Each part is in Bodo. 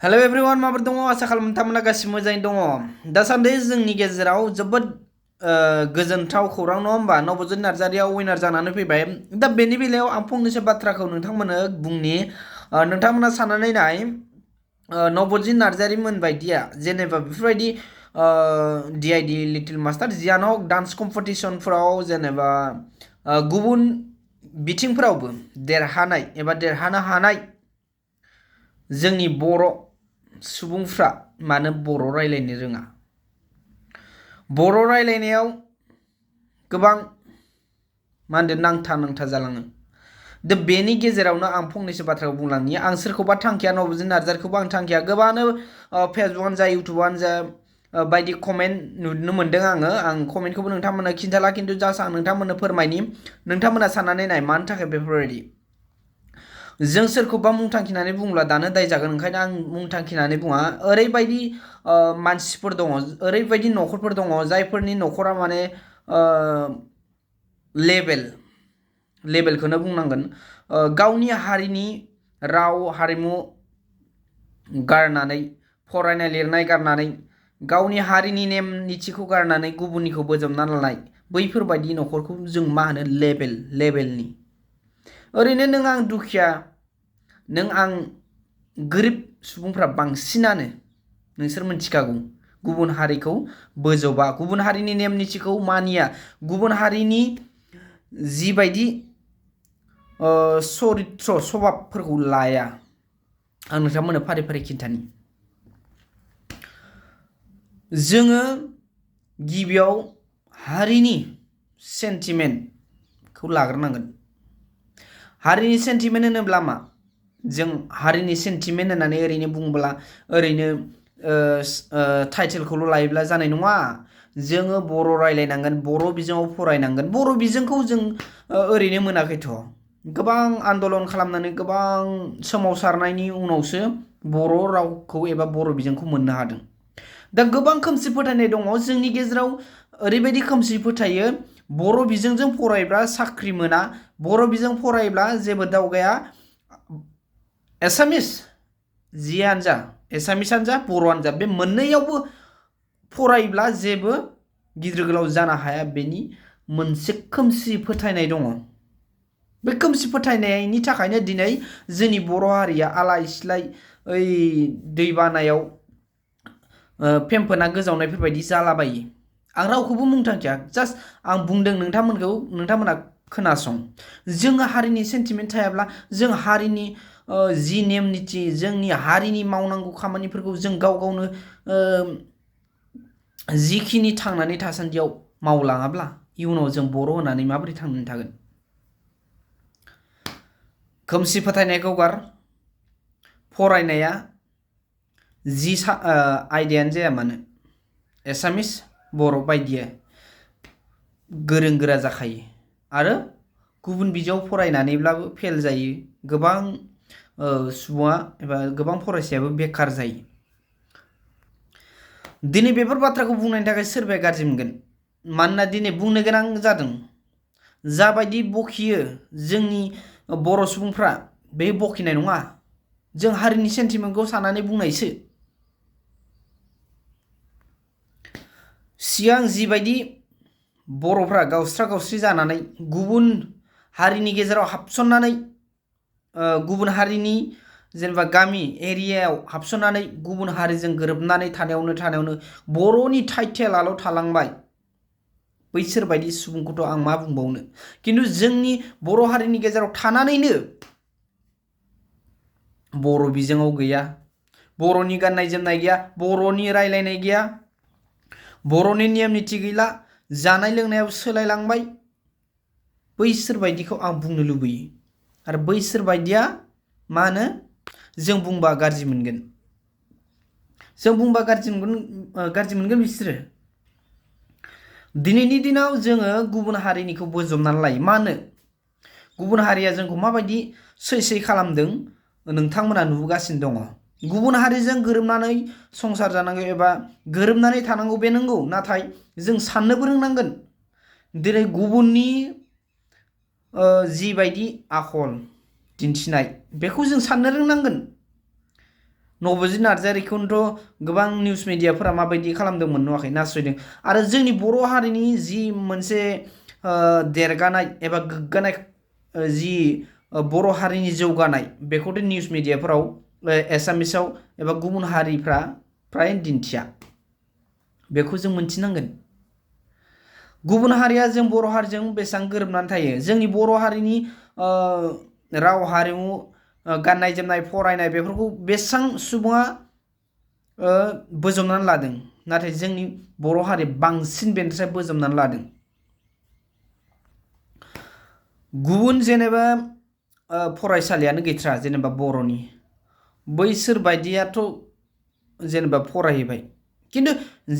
हेलो एवरीवन माबोरै दङ आसा खालामो नोंथांमोना गासिबो मोजाङै दङ दासान्दि जोंनि गेजेराव जोबोद गोजोनथाव खौरां नङा होमबा नबजित नार्जारिया उइनार जानानै फैबाय दा बेनि बेलायाव आं फंनैसो बाथ्राखौ नोंथांमोननो बुंनि नोंथांमोना साननानै नाय नबजित नार्जारिमोन बायदिया जेनेबा बेफोरबायदि DID लिटिल मास्टार जियानो हक डान्स कम्पिटिसनफोराव जेनेबा गुबुन बिथिंफोरावबो देरहानाय एबा देरहानो हानाय जोंनि बर' सुबुंफ्रा मानो बर' रायलायनो रोङा बर' रायलायनायाव गोबां मा होनदों नांथा नांथा जालाङो दा बेनि गेजेरावनो आं फंनैसो बाथ्राखौ बुंलांनि आं सोरखौबा थांखिया नबजित नार्जारिखौबो आं थांखिया गोबाङानो फेसबुकआनो जा इउटुबानो जा बायदि कमेन्ट नुनो मोन्दों आं कमेन्टखौबो नोंथांमोननो खिन्थाला खिन्थु जास्ट आं नोंथांमोननो फोरमायनि नोंथांमोना साननानै नाय मानि थाखाय बेफोरबायदि जों सोरखौबा मुं थांखिनानै बुंब्ला दानो दाय जागोन ओंखायनो आं मुं थांखिनानै बुङा ओरैबायदि मानसिफोर दङ ओरैबायदि न'खरफोर दङ जायफोरनि न'खरा माने लेभेलखौनो बुंनांगोन गावनि हारिनि राव हारिमु गारनानै फरायनाय लिरनाय गारनानै गावनि हारिनि नेम निथिखौ गारनानै गुबुननिखौ बोजबना लानाय बैफोरबायदि न'खरखौ जों मा होनो लेभेलनि ओरैनो नों आं दुखिया नों आं गोरिब सुबुंफ्रा बांसिनानो नोंसोर मिथिखागौ गुबुन हारिखौ बोजबा गुबुन हारिनि नेम निथिखौ मानिया गुबुन हारिनि जिबायदि सरित्र सभाबफोरखौ लाया आं नोंथांमोननो फारि फारि खिन्थानि जोङो गिबियाव हारिनि सेन्टिमेन्टखौ लाग्रोनांगोन हारिनि सेन्टिमेन्ट होनोब्ला मा जों हारिनि सेन्टिमेन्ट होननानै ओरैनो बुंब्ला ओरैनो टाइटेलखौल' लायोब्ला जानाय नङा जोङो बर' रायलायनांगोन बर' बिजोङाव फरायनांगोन बर' बिजोंखौ जों ओरैनो मोनाखैथ' गोबां आन्दलन खालामनानै गोबां सोमावसारनायनि उनावसो बर' रावखौ एबा बर' बिजोंखौ मोननो हादों दा गोबां खोमसि फोथायनाय दङ जोंनि गेजेराव ओरैबायदि खोमसि फोथायो बर' बिजोंजों फरायब्ला साख्रि मोना बर' बिजों फरायब्ला जेबो दावगाया एसामिस जियानो जा एसामिसानो जा बर'आनो जा बे मोननैयावबो फरायब्ला जेबो गिदिर गोलाव जानो हाया बेनि मोनसे खोमसि फोथायनाय दङ बे खोमसि फोथायनायनि थाखायनो दिनै जोंनि बर' हारिया आलाय सिलाय ओइ दैबानायाव फेम्फोना गोजावनायफोरबायदि जालाबायो आं रावखौबो मुं थांखिया जास्ट आं बुंदों नोंथांमोना खोनासं जोङो हारिनि सेन्टिमेन्ट थायाब्ला जों हारिनि जि नेम निथि जोंनि हारिनि मावनांगौ खामानिफोरखौ जों गाव गावनो जिखिनि थांनानै थासान्दियाव मावलाङाब्ला इयुनाव जों बर' होननानै माबोरै थांनानै थागोन खोमसि फोथायनायखौ गार फरायनाया जि आयदायानो जाया मानो एसामिस बर' बायदिया गोरों गोरा जाखायो आरो गुबुन बिजोङाव फरायनानैब्लाबो फेल जायो गोबां सुबुङा एबा गोबां फरायसायाबो बेखार जायो दिनै बेफोर बाथ्राखौ बुंनायनि थाखाय सोरबाया गाज्रि मोनगोन मानोना दिनै बुंनो गोनां जादों जाबायदि बखियो जोंनि बर' सुबुंफ्रा बे बखिनाय नङा जों हारिनि सेन्टिमेन्टखौ साननानै बुंनायसो सिगां जिबायदि बर'फ्रा गावस्रा गावस्रि जानानै गुबुन हारिनि गेजेराव हाबसननानै गुबुन हारिनि जेनेबा गामि एरियायाव हाबसननानै गुबुन हारिजों गोरोबनानै थानायावनो बर'नि टाइटेलाल' थालांबाय बैसोर बायदि सुबुंखौथ' आं मा बुंबावनो खिन्थु जोंनि बर' हारिनि गेजेराव थानानैनो बर' बिजोङाव गैया बर'नि गाननाय जोमनाय गैया बर'नि रायलायनाय गैया बर'नि नियम निथि गैला जानाय लोंनायाव सोलायलांबाय बैसोर बायदिखौ आं बुंनो लुबैयो आरो बैसोर बायदिया मा होनो जों बुंबा गाज्रि मोनगोन बिसोरो दिनैनि दिनाव जोङो गुबुन हारिनिखौ बोजबनानै लायो मानो गुबुन हारिया जोंखौ माबायदि सै खालामदों नोंथांमोना नुबोगासिनो दङ गुबुन हारिजों गोरोबनानै संसार जानांगौ एबा गोरोबनानै थानांगौ बे नंगौ नाथाय जों साननोबो रोंनांगोन दिनै गुबुननि जिबायदि आखल दिन्थिनाय बेखौ जों साननो रोंनांगोन नबजित नार्जारिखौनोथ' गोबां निउस मिडियाफोरा माबायदि खालामदोंमोन नुवाखै, नासयदों। आरो जोंनि बर' हारिनि जि मोनसे देरगानाय एबा गोग्गानाय जि बर' हारिनि जौगानाय बेखौथ' निउस मिडियाफोराव एसामिसाव एबा गुबुन हारिफ्रा फ्राय दिन्थिया। बेखौ जों मोनथिनांगोन। गुबुन हारिया जों बर' हारिजों बेसेबां गोरोबनानै थायो, जोंनि बर' हारिनि राव हारिमु गाननाय जोमनाय फरायनाय बेफोरखौ बेसेबां सुबुङा बोजबनानै लादों, नाथाय जोंनि बर' हारि बांसिन बेनिफ्राय बोजबनानै लादों। गुबुन जेनेबा फरायसालियानो गैथ्रा जेनेबा बर'नि, बैसोर बायदियाथ' जेनेबा फरायहैबाय, खिन्थु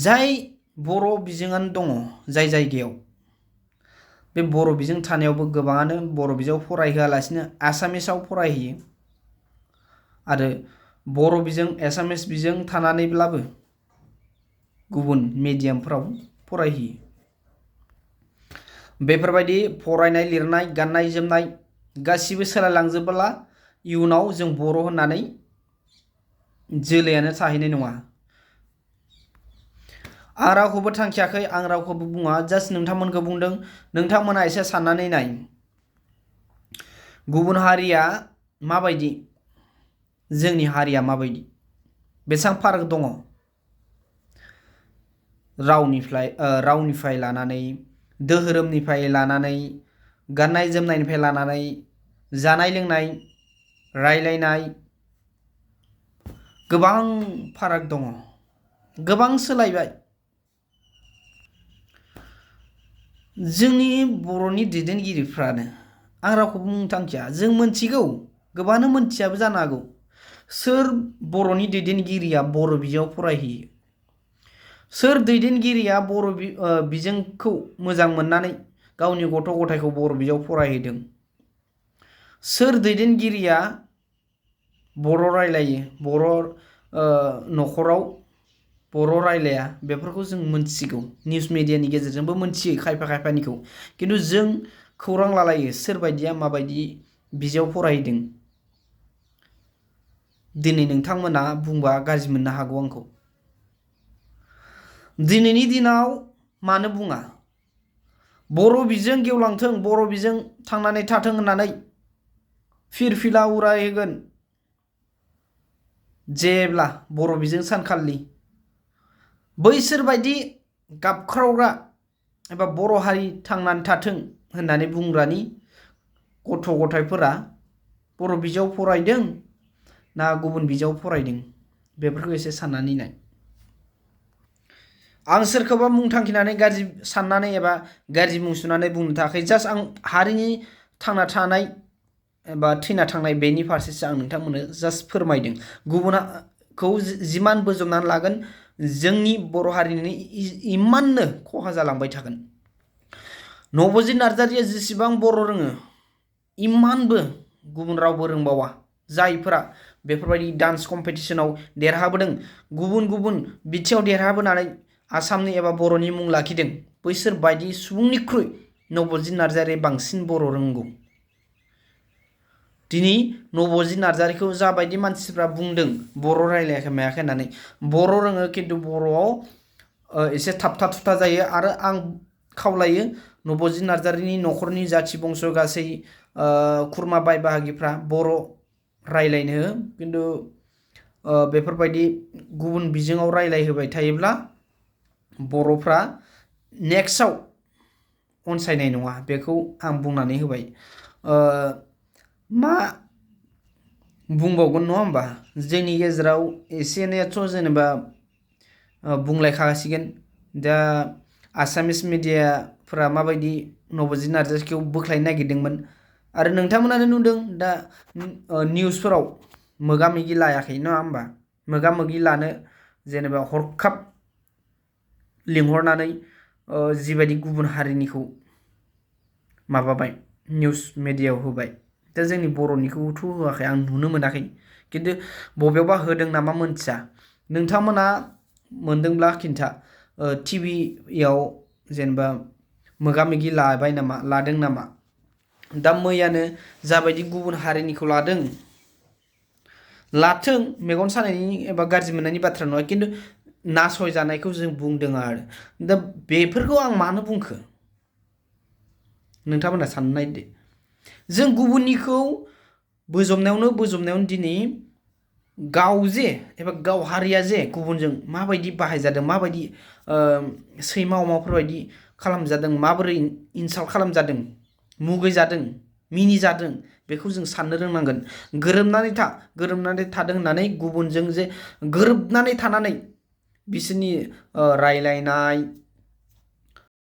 जाय बर' बिजोङानो दङ जाय जायगायाव, बे बर' बिजों थानायावबो गोबाङानो बर' बिजोङाव फरायहोआलासिनो आसामिसाव फरायहैयो। आरो बर' बिजों एसामिस बिजों थानानैब्लाबो गुबुन मिडियामफोराव फरायहैयो। बेफोरबायदि फरायनाय लिरनाय गाननाय जोमनाय गासिबो सोलायलांजोबोब्ला इयुनाव जों बर' होननानै जोलैयानो थाहैनाय नङा। आं रावखौबो थांखियाखै, आं रावखौबो बुङा, जास्ट नोंथांमोनखौ बुंदों। नोंथांमोना एसे साननानै नाय, गुबुन हारिया माबायदि, जोंनि हारिया माबायदि, बेसेबां फाराग दङ। रावनिफ्राय लानानै, धोरोमनिफ्राय लानानै, गाननाय जोमनायनिफ्राय लानानै, जानाय लोंनाय, रायलायनाय, गोबां फाराग दङ, गोबां सोलायबाय। जोंनि बर'नि दैदेनगिरिफ्रानो, आं रावखौबो बुंनो थांखिया, जों मोनथिगौ, गोबाङानो मोनथियाबो जानो हागौ, सोर बर'नि दैदेनगिरिया बर' बिजोङाव फरायहैयो, सोर दैदेनगिरिया बर' बिजोंखौ मोजां मोननानै गावनि गथ' गथायखौ बर' बिजोङाव फरायहैदों, सोर दैदेनगिरिया बर' रायलायो, बर' न'खराव बर' रायलाया, बेफोरखौ जों मोनथिगौ, निउस मिडियानि गेजेरजोंबो मोनथियो खायफा खायफानिखौ, खिन्थु जों खौरां लालायो सोरबायदिया माबायदि बिजोङाव फरायहैदों। दिनै नोंथांमोना बुंबा गाज्रि मोननो हागौ आंखौ। दिनैनि दिनाव मानो बुङा, बर' बिजों गेवलांथों, बर' बिजों थांनानै थाथों होननानै फिरफिला उरायहोगोन जेब्ला बर' बिजों सानखालि बैसोरबायदि गाबख्रावग्रा एबा बर' हारि थांनानै थाथों होननानै बुंग्रानि गथ' गथायफोरा बर' बिजोङाव फरायदों ना गुबुन बिजोङाव फरायदों, बेफोरखौ एसे साननानै नाय। आं सोरखौबा मुं थांखिनानै गाज्रि साननानै एबा गाज्रि मुं सुनानै बुंनो थाखाय, जास्ट आं हारिनि थांना थानाय एबा थैना थांनाय बेनि फारसेसो आं नोंथांमोननो जास्ट फोरमायदों। गुबुनखौ जिमान बोजबनानै लागोन, जोंनि बर' हारिनि इमाननो खहा जालांबाय थागोन। नबजित नार्जारिया जेसेबां बर' रोङो, इमानबो गुबुन रावबो रोंबावा, जायफोरा बेफोरबायदि डान्स कम्पिटिसनाव देरहाबोदों, गुबुन गुबुन बिथिङाव देरहाबोनानै आसामनि एबा बर'नि मुं लाखिदों, बैसोर बायदि सुबुंनिख्रुइ नबजित नार्जारिया बांसिन बर' रोंगौ। दिनै नबजित नार्जारिखौ जाबायदि मानसिफ्रा बुंदों बर' रायलायाखै मायाखै होननानै, बर' रोङो, खिन्थु बर'आव एसे थाबथा थुबथा जायो। आरो आं खावलायो नबजित नार्जारिनि न'खरनि जाथि बंस' गासै खुरमा बाय बाहागिफ्रा बर' रायलायनो, खिन्थु बेफोरबायदि गुबुन बिजोङाव रायलायहोबाय थायोब्ला बर'फ्रा नेक्स्टआव अनसायनाय नङा, बेखौ आं बुंनानै होबाय। मा बुंबावगोन नङा होमबा, जोंनि गेजेराव एसे एनैयाथ' जेनेबा बुंलायखासिगोन। दा आसामिस मिडियाफोरा माबायदि नबजित नार्जारिखौ बोख्लायनो नागिरदोंमोन, आरो नोंथांमोनानो नुदों दा निउसफोराव मोगा मोगि लायाखै नङा होमबा, मोगा मोगि लानो जेनेबा हरखाब लिंहरनानै जिबायदि गुबुन हारिनिखौ माबाबाय निउस मिडियायाव होबाय, दा जोंनि बर'निखौथ' होआखै, आं नुनो मोनाखै, खिन्थु बबेयावबा होदों नामा मोनथिया। नोंथांमोना मोनदोंब्ला खिन्था, टिभियाव जेनेबा मोगा मोगि लादों नामा। दा मैयानो जाबायदि गुबुन हारिनिखौ लादों, लाथों मेगन सानायनि एबा गाज्रि मोननायनि बाथ्रा नङा खिन्थु नासयजानायखौ जों बुंदों आरो दा बेफोरखौ आं मानो बुंखो नोंथांमोना सानना नायदो जों गुबुननिखौ बोजबनायावनो दिनै गाव जे एबा गाव हारिया जे गुबुनजों माबायदि बाहायजादों माबायदि सैमा अमाफोरबायदि खालामजादों माबोरै इनसाल्ट खालामजादों मुगैजादों मिनिजादों बेखौ जों साननो रोंनांगोन गोरोबनानै थादों होननानै गुबुनजों जे गोरोबनानै थानानै बिसोरनि रायलायनाय